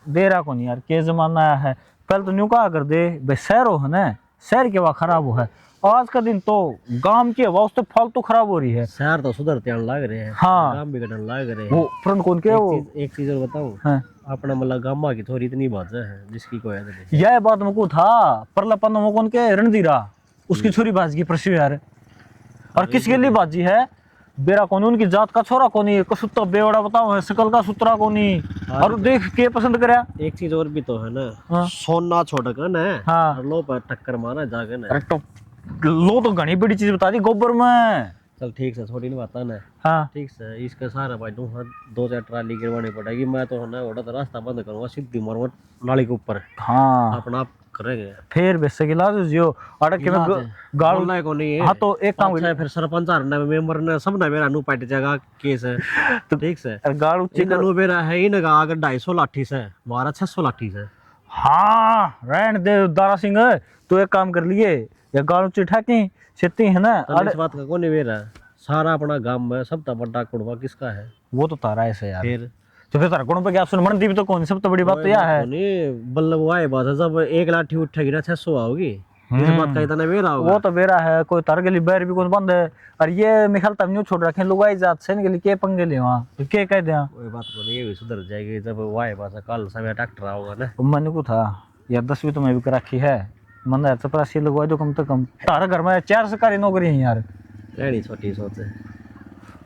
दे रहा को नहीं यार के जमाना आया है। पहले तो न्यू कहा कर दे भाई शहर हो है ना, शहर की हवा खराब हो है। आज का दिन तो गांव की हवा उससे फालतू खराब हो रही है। शहर तो सुधरते लग रहे हैं हाँ गांव बिगड़ने लग रहे हैं। वो फ्रंट कौन के वो एक चीज और बताऊं हाँ। अपना मतलब गांव की थोड़ी इतनी बात है जिसकी कोई याद नहीं। यह बात मुझको था परलापन वो कौन के रणधीरा उसकी छोरी बाज की प्रसिद्ध यार। और किसके लिए बाजी है बेरा कौन उनकी जात का छोरा कोनी कसुत्ता बेवड़ा बताओ है शकल का सुतरा कोनी। और देख के पसंद करया। एक चीज और भी तो है ना हाँ। सोना छोड़ कर ना हाँ। और लो पर टक्कर मारा जाके ना। अरे तो लो तो घनी बड़ी चीज बता दी गोबर में। चल ठीक है छोटी नहीं बात ना हाँ ठीक है इसका सारा भाई 2-4 ट्राली गिरवानी पड़ेगी। मैं तो है ना ओड़ा तो रास्ता बंद करूंगा सीधी मारूंगा नाली के ऊपर। हाँ अपना आप करेंगे फिर बेसे इलाज जियो अड़क के गाड़ बोलना को नहीं है। हाँ तो एक काम अच्छा फिर सरपंच आरना मेंबर ने सब ना मेरा नु पाट जाएगा केस है तो ठीक से गाड़ ऊंची इन नु मेरा है इन का अगर 250 लाठी से हमारा 600 लाठी से। हाँ रहन दे दारा सिंह तो एक काम कर लिए या गाड़ ऊंची ठाकी खेती है ना। इस बात का कौन मेरा सारा अपना गांव में सब तो बड़ा कुड़वा किसका है? वो तो तारा ऐसे यार फिर तो फिर तारा कौन पे क्या सुन मन दी भी तो कौन सब तो बड़ी बात तो यह है नहीं बल्लभ वाए बात है जब एक लाठी उठेगी ना 600 आओगी इस बात का इतना बेरा होगा। वो तो बेरा है कोई तार के लिए बैर भी कौन बंद है। और ये मिखाल तब न्यू छोड़ रखे लुगाई जात से के लिए के पंगे ले वहाँ तो के कह दे कोई बात को नहीं ये भी सुधर जाएगी जब वाए बात कल समय डॉक्टर आओगा ना। मन को था यार 10वीं तो मैं भी कर रखी है मन यार चपरासी लगवाई दो कम से कम। तारा घर में 4 सरकारी नौकरी है यार रहनी छोटी सोच है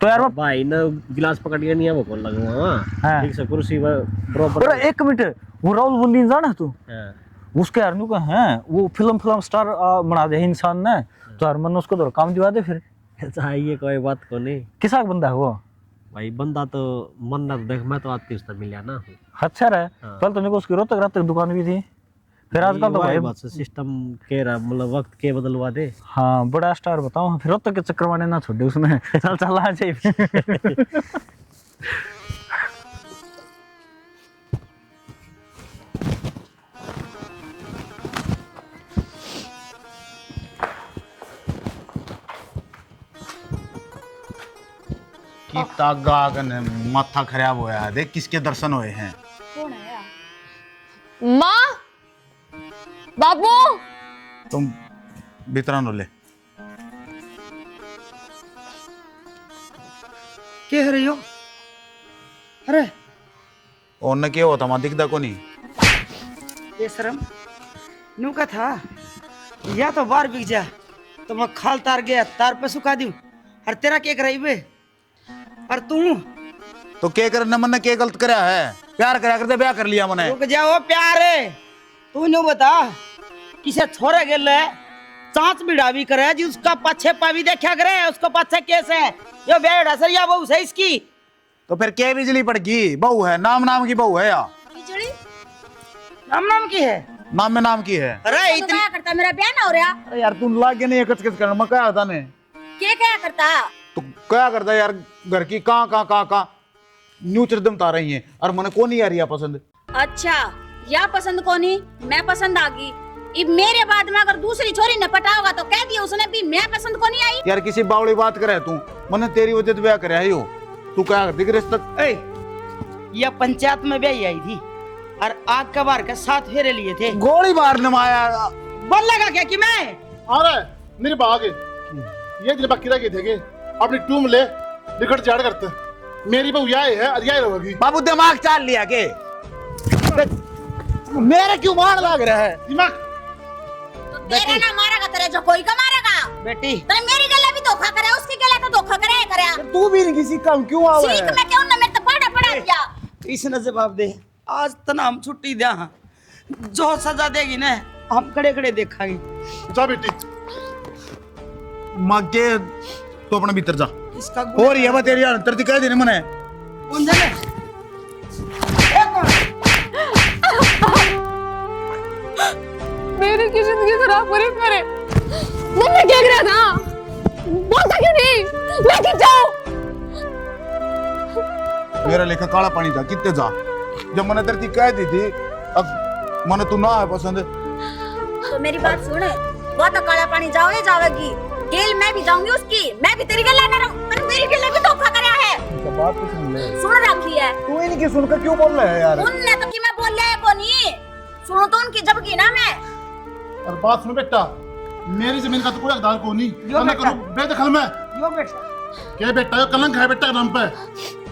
तो यार भाई ना गिलास पकड़ के नहीं है वो कौन लगवा हाँ। ठीक से कुर्सी बराबर। अरे एक मिनट वो राहुल बुंदी जाना है तू हाँ। उसके यार न्यू का है वो फिल्म स्टार बना दे इंसान ने तो यार मन उसको तो काम दिवा दे फिर। चाहिए कोई बात को नहीं किसा बंदा है वो भाई बंदा तो मन ना तो देख मैं तो आती उससे मिला ना। अच्छा रहा हाँ। पहले तो उसकी रोहतक रात तक दुकान भी थी फिर आजकल तो भाई बस सिस्टम के रहा मतलब वक्त के बदलवा दे। हाँ बड़ा स्टार बताओ फिर रोहतक के चक्कर वाले ना छोड़े उसने चल चल आ जाए। कितना गागन माथा खराब होया देख किसके दर्शन हुए हैं। माँ तुम भीतर नो ले। क्या रही हो? अरे और क्या होता मैं दिखता को नहीं। ये शर्म नू का था या तो बाहर बिक जा तो मैं खाल तार गया तार पे सुखा दूं और तेरा क्या कराई बे? और तू तो क्या करना मन ने क्या गलत करा है? प्यार करा करते ब्याह कर लिया मैंने। रुक जाओ प्यार है तू नो बता किसे छोड़े गेल है चांच बिड़ा भी करे जी उसका पाछे पा भी देखा करे उसको पाछे केस है यो बेड़ा सरिया बहू है इसकी। तो फिर क्या बिजली पड़ गई? बहू है, नाम नाम की बहू है या बिजली नाम नाम की है? नाम में नाम की है। अरे तो इतनी क्या करता मेरा ब्याह ना हो रहा? अरे यार तू लागे नहीं कच करना मैं क्या होता ने? क्या करता? तू क्या करता यार? घर की कहाँ न्यू चरदम ता रही है और मैंने को नहीं आ रही है पसंद। अच्छा या पसंद कोनी मैं पसंद आ गई। अब मेरे बाद में अगर दूसरी छोरी ने पटाओगा तो कह दिया उसने भी मैं पसंद को नहीं आई। यार किसी बावड़ी बात करे तू, मैंने तेरी वजह से ब्याह करे है यो। तू क्या करती कि रिश्ता? यह पंचायत में ब्याही आई थी और आग का बार के 7 फेरे लिए थे। गोली मारने माया बोल लगा क्या कि मैं अरे मेरे बाग ये दिन बाकी रह गए थे अपनी टूम ले निकट चाड़ करते मेरी बहू यही है और यही रहेगी। बाबू दिमाग चाल लिया के मेरे क्यों मार लग रहा है? दिमाग तो तेरा ना मारेगा तेरे जो कोई का मारेगा। बेटी तो मेरी गले भी धोखा करे उसकी गले तो धोखा करे तू भी नहीं किसी काम क्यों आवे? सीख में क्यों ना मेरे तो पढ़ा दिया। इसने जवाब दे आज तना हम छुट्टी दिया जो सजा देगी ना हम खड़े खड़े देखांगे। जा बेटी मां के तो अपने भीतर जा इसका और ये बात तेरी अंतर दी कह देने मने गुंजन है। मेरी की जिंदगी खराब करी मेरे। तुमने क्या करा था? बोलता क्यों नहीं? मैं क्यों जाऊं? मेरा लेखा काला पानी जा कितने जा जब मैंने तेरी कह दी थी अब मैंने तू ना है पसंद। तो मेरी बात सुन वो तो काला पानी जाओ ही जावेगी गेल मैं भी जाऊंगी उसकी मैं भी तेरी गले ना पर मेरी गले भी धोखा कराया है। बात तो सुन ले सुन रखी है तू इनकी सुनकर क्यों बोल रहा है यार? उनने तो कि मैं बोल रहा है कोनी सुनो तो उनकी जब की ना मैं और बात सुन बेटा मेरी जमीन का तो कोई हकदार को नहीं यो मैं बेटा। करूं बेदखल में यो बेटा क्या बेटा यो कलंक है बेटा के नाम पे।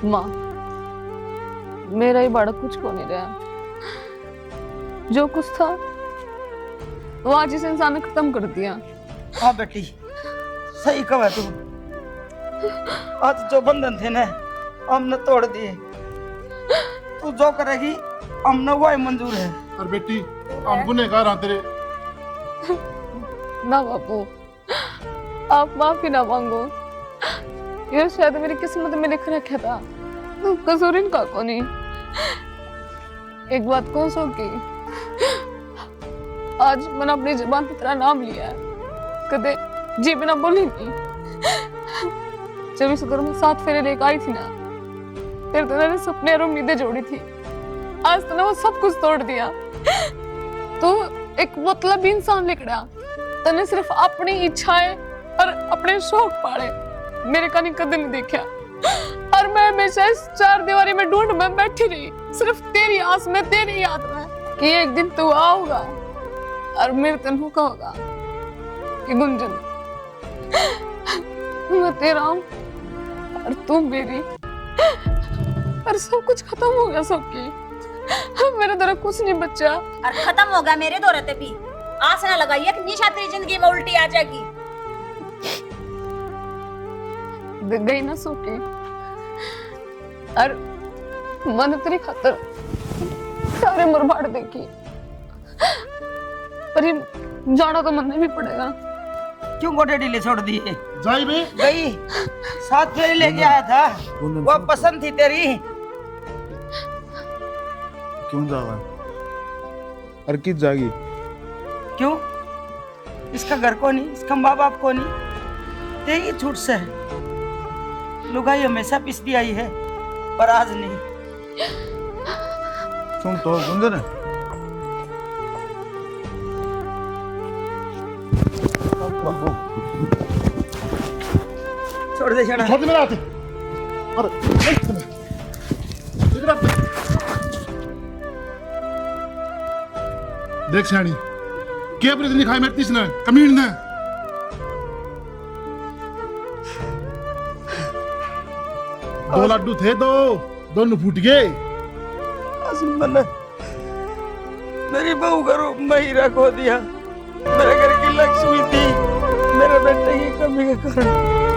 माँ मेरा ही बाड़क कुछ को नहीं रहा। जो कुछ था वो आज इस इंसान ने खत्म कर दिया। हाँ बेटी सही कहा तू आज जो बंधन थे ना हमने तोड़ दिए तू जो करेगी हमने वो ही मंजूर है। और बेटी हम गुनहगार हैं तेरे। ना बापू आप माफी ना मांगो ये शायद मेरी किस्मत में लिख रखा था कसूर इनका को नहीं। एक बात कौन सो की आज मैंने अपनी जुबान पे तेरा नाम लिया है कदे जी बिना बोली नहीं। जब इस घर में 7 फेरे लेकर आई थी ना फिर तो मैंने सपने और उम्मीदें जोड़ी थी। आज तूने वो सब कुछ तोड़ दिया। तो एक मतलब इंसान लिखड़ा तने सिर्फ अपनी इच्छाएं और अपने शौक पाले मेरे का नहीं कदे नहीं देखा। और मैं हमेशा इस 4 दीवारी में ढूंढ में बैठी रही सिर्फ तेरी आस में तेरी याद में कि एक दिन तू आओगा और मेरे तन्हू का होगा कि गुंजन मैं तेरा हूं और तू मेरी। और सब कुछ खत्म हो गया सबकी मेरे तरह कुछ नहीं बचा। और खत्म हो गया मेरे दौरते भी आस ना लगाइए कि निशा तेरी जिंदगी में उल्टी आ जाएगी। गई ना सोके और मन तेरी खातर सारे मरबाड़ देखी पर ये जाना तो मन भी पड़ेगा। क्यों गोटे ढीले छोड़ दिए? जाई बे गई 7 फेरे लेके आया था वो पसंद थी तेरी। क्यों जावा और किस जागी? क्यों इसका घर को नहीं इसका माँ बाप को नहीं तेरी छूट से लुगाई हमेशा पिसती आई है पर आज नहीं। सुन तो गुंजन छोड़ दे छड़ा। छोड़ दे मेरा हाथ। अरे इधर आ। देख शानी क्या पूरी दिन खाए मेरे तीसने कमीन ने दो लड्डू थे दोनों फूट गए। मैंने मेरी बहू का रूप मैं ही रखो दिया। मेरे घर की लक्ष्मी थी, मेरे बेटे की कमी के कारण